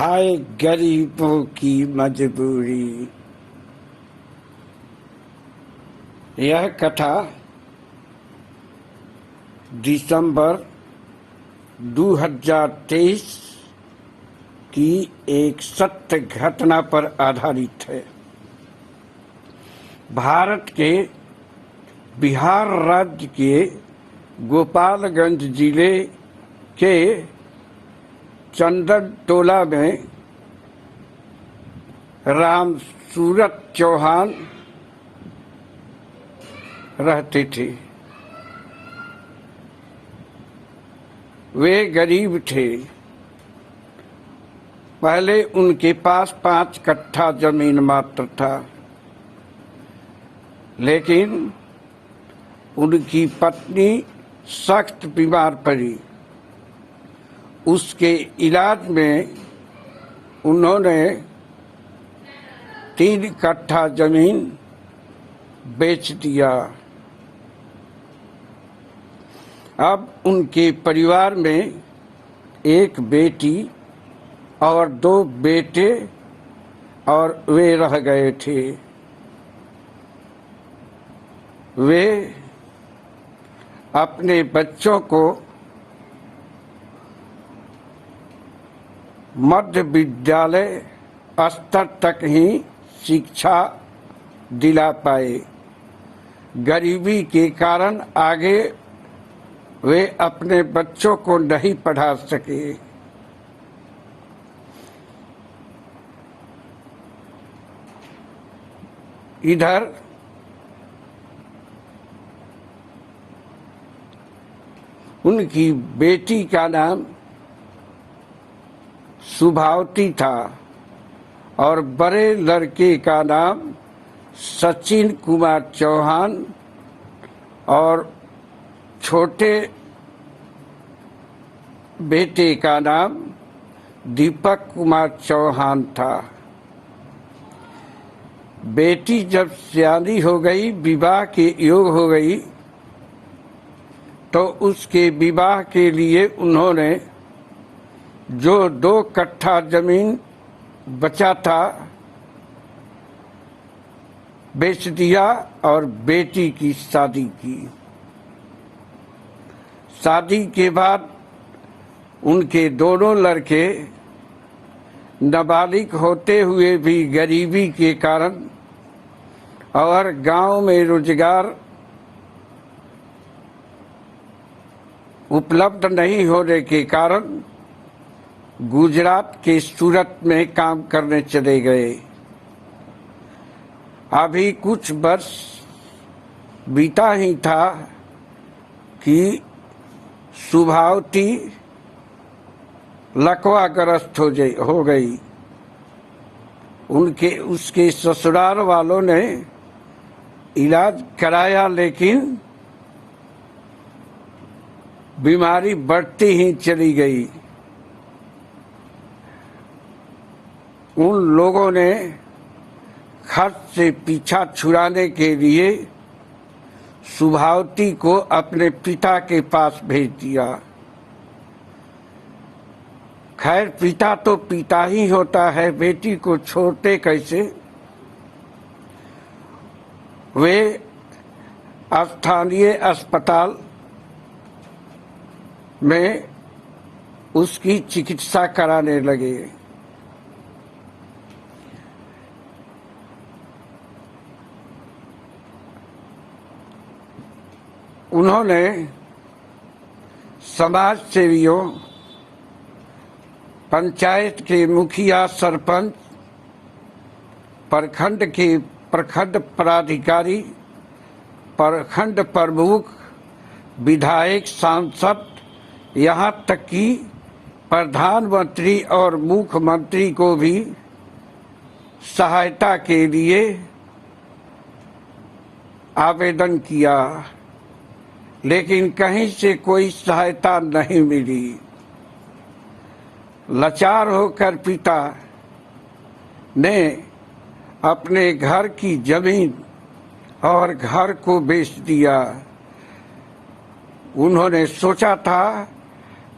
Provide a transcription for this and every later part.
हाय गरीबों की मजबूरी। यह कथा दिसंबर 2023 की एक सत्य घटना पर आधारित है। भारत के बिहार राज्य के गोपालगंज जिले के चंदन टोला में राम सूरत चौहान रहते थे। वे गरीब थे। पहले उनके पास 5 कट्ठा जमीन मात्र था, लेकिन उनकी पत्नी सख्त बीमार पड़ी। उसके इलाज में उन्होंने 3 कट्ठा जमीन बेच दिया। अब उनके परिवार में एक बेटी और 2 बेटे और वे रह गए थे। वे अपने बच्चों को मध्य विद्यालय स्तर तक ही शिक्षा दिला पाए। गरीबी के कारण आगे वे अपने बच्चों को नहीं पढ़ा सके। इधर उनकी बेटी का नाम सुभावती था और बड़े लड़के का नाम सचिन कुमार चौहान और छोटे बेटे का नाम दीपक कुमार चौहान था। बेटी जब सयानी हो गई, विवाह के योग हो गई, तो उसके विवाह के लिए उन्होंने जो 2 कट्ठा जमीन बचा था बेच दिया और बेटी की शादी की। शादी के बाद उनके दोनों लड़के नाबालिग होते हुए भी गरीबी के कारण और गांव में रोजगार उपलब्ध नहीं होने के कारण गुजरात के सूरत में काम करने चले गए। अभी कुछ वर्ष बीता ही था कि सुभावती लकवाग्रस्त हो गई। उसके ससुराल वालों ने इलाज कराया, लेकिन बीमारी बढ़ती ही चली गई। उन लोगों ने खर्च से पीछा छुड़ाने के लिए सुभावती को अपने पिता के पास भेज दिया। खैर, पिता तो पिता ही होता है, बेटी को छोड़ते कैसे। वे स्थानीय अस्पताल में उसकी चिकित्सा कराने लगे। उन्होंने समाज सेवियों, पंचायत के मुखिया, सरपंच, प्रखंड के प्रखंड पदाधिकारी, प्रखंड प्रमुख, विधायक, सांसद, यहाँ तक कि प्रधानमंत्री और मुख्यमंत्री को भी सहायता के लिए आवेदन किया, लेकिन कहीं से कोई सहायता नहीं मिली। लाचार होकर पिता ने अपने घर की जमीन और घर को बेच दिया। उन्होंने सोचा था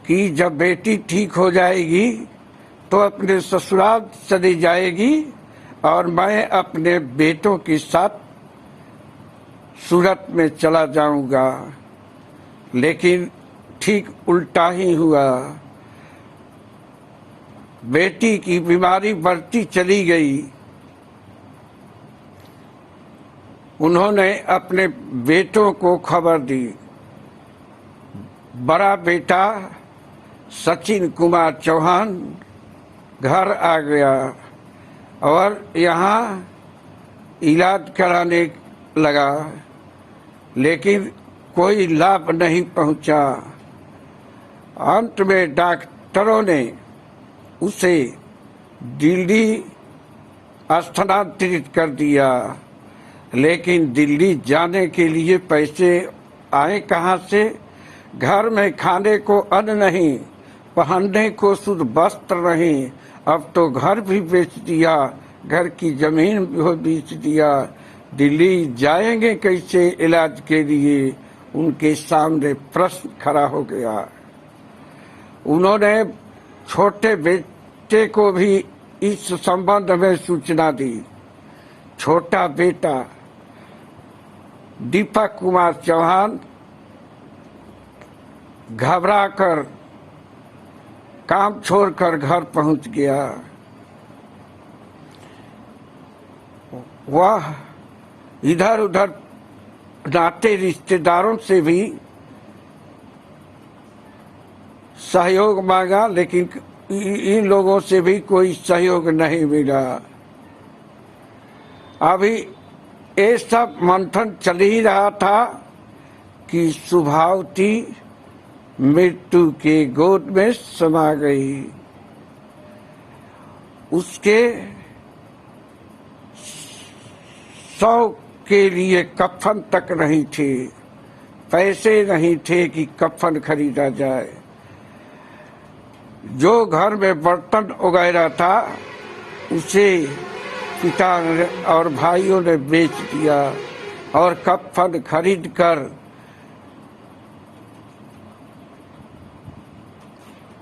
कि जब बेटी ठीक हो जाएगी तो अपने ससुराल चली जाएगी और मैं अपने बेटों के साथ सूरत में चला जाऊंगा। लेकिन ठीक उल्टा ही हुआ। बेटी की बीमारी बढ़ती चली गई। उन्होंने अपने बेटों को खबर दी। बड़ा बेटा सचिन कुमार चौहान घर आ गया और यहाँ इलाज कराने लगा, लेकिन कोई लाभ नहीं पहुंचा। अंत में डॉक्टरों ने उसे दिल्ली स्थानांतरित कर दिया। लेकिन दिल्ली जाने के लिए पैसे आए कहाँ से? घर में खाने को अन्न नहीं, पहनने को शुद्ध वस्त्र नहीं। अब तो घर भी बेच दिया, घर की जमीन भी बेच दिया। दिल्ली जाएंगे कैसे इलाज के लिए? उनके सामने प्रश्न खड़ा हो गया। उन्होंने छोटे बेटे को भी इस संबंध में सूचना दी। छोटा बेटा दीपक कुमार चौहान घबराकर काम छोड़कर घर पहुंच गया। वह इधर उधर नाते रिश्तेदारों से भी सहयोग मांगा, लेकिन इन लोगों से भी कोई सहयोग नहीं मिला। अभी ये सब मंथन चल ही रहा था कि सुभावती मृत्यु के गोद में समा गई। उसके शव के लिए कफन तक नहीं थे, पैसे नहीं थे कि कफन खरीदा जाए। जो घर में बर्तन वगैरह था उसे पिता और भाइयों ने बेच दिया और कफन खरीद कर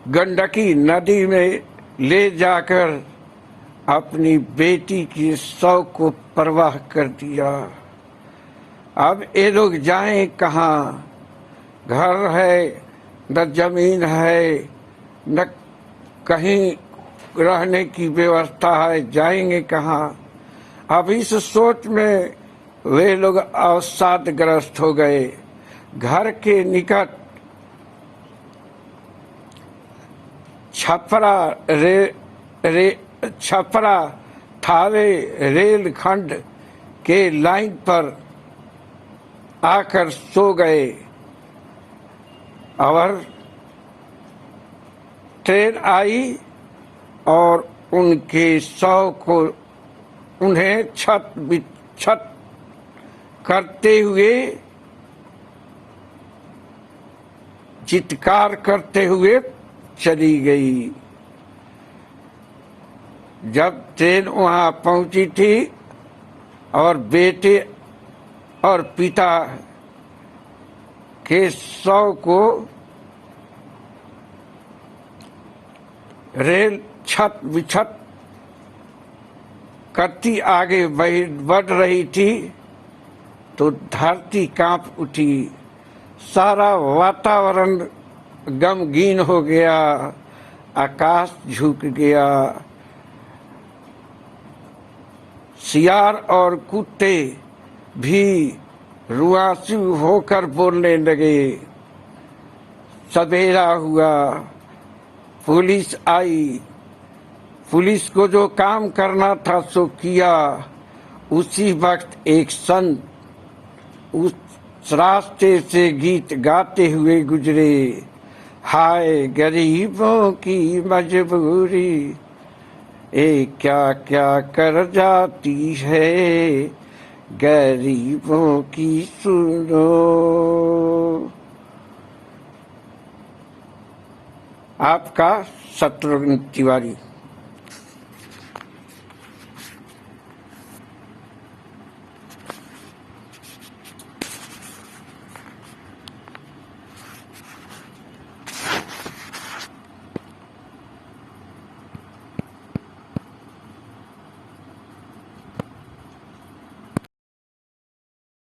गंडकी नदी में ले जाकर अपनी बेटी की शव को परवाह कर दिया। अब ये लोग जाएं कहाँ? घर है न जमीन है न कहीं रहने की व्यवस्था है, जाएंगे कहाँ? अब इस सोच में वे लोग अवसादग्रस्त हो गए। घर के निकट छपरा थावे रेलखंड के लाइन पर आकर सो गए और ट्रेन आई और उनके शव को उन्हें छत करते हुए चित्कार करते हुए चली गई। जब ट्रेन वहां पहुंची थी और बेटे और पिता के शव को रेल छत विछत करती आगे बढ़ रही थी तो धरती कांप उठी। सारा वातावरण गमगीन हो गया, आकाश झुक गया। सियार और कुत्ते भी रुआंसू होकर बोलने लगे। सवेरा हुआ, पुलिस आई। पुलिस को जो काम करना था सो किया। उसी वक्त एक संत उस रास्ते से गीत गाते हुए गुजरे। हाय गरीबों की मजबूरी, ये क्या क्या कर जाती है, गरीबों की सुनो। आपका शत्रुघ्न तिवारी।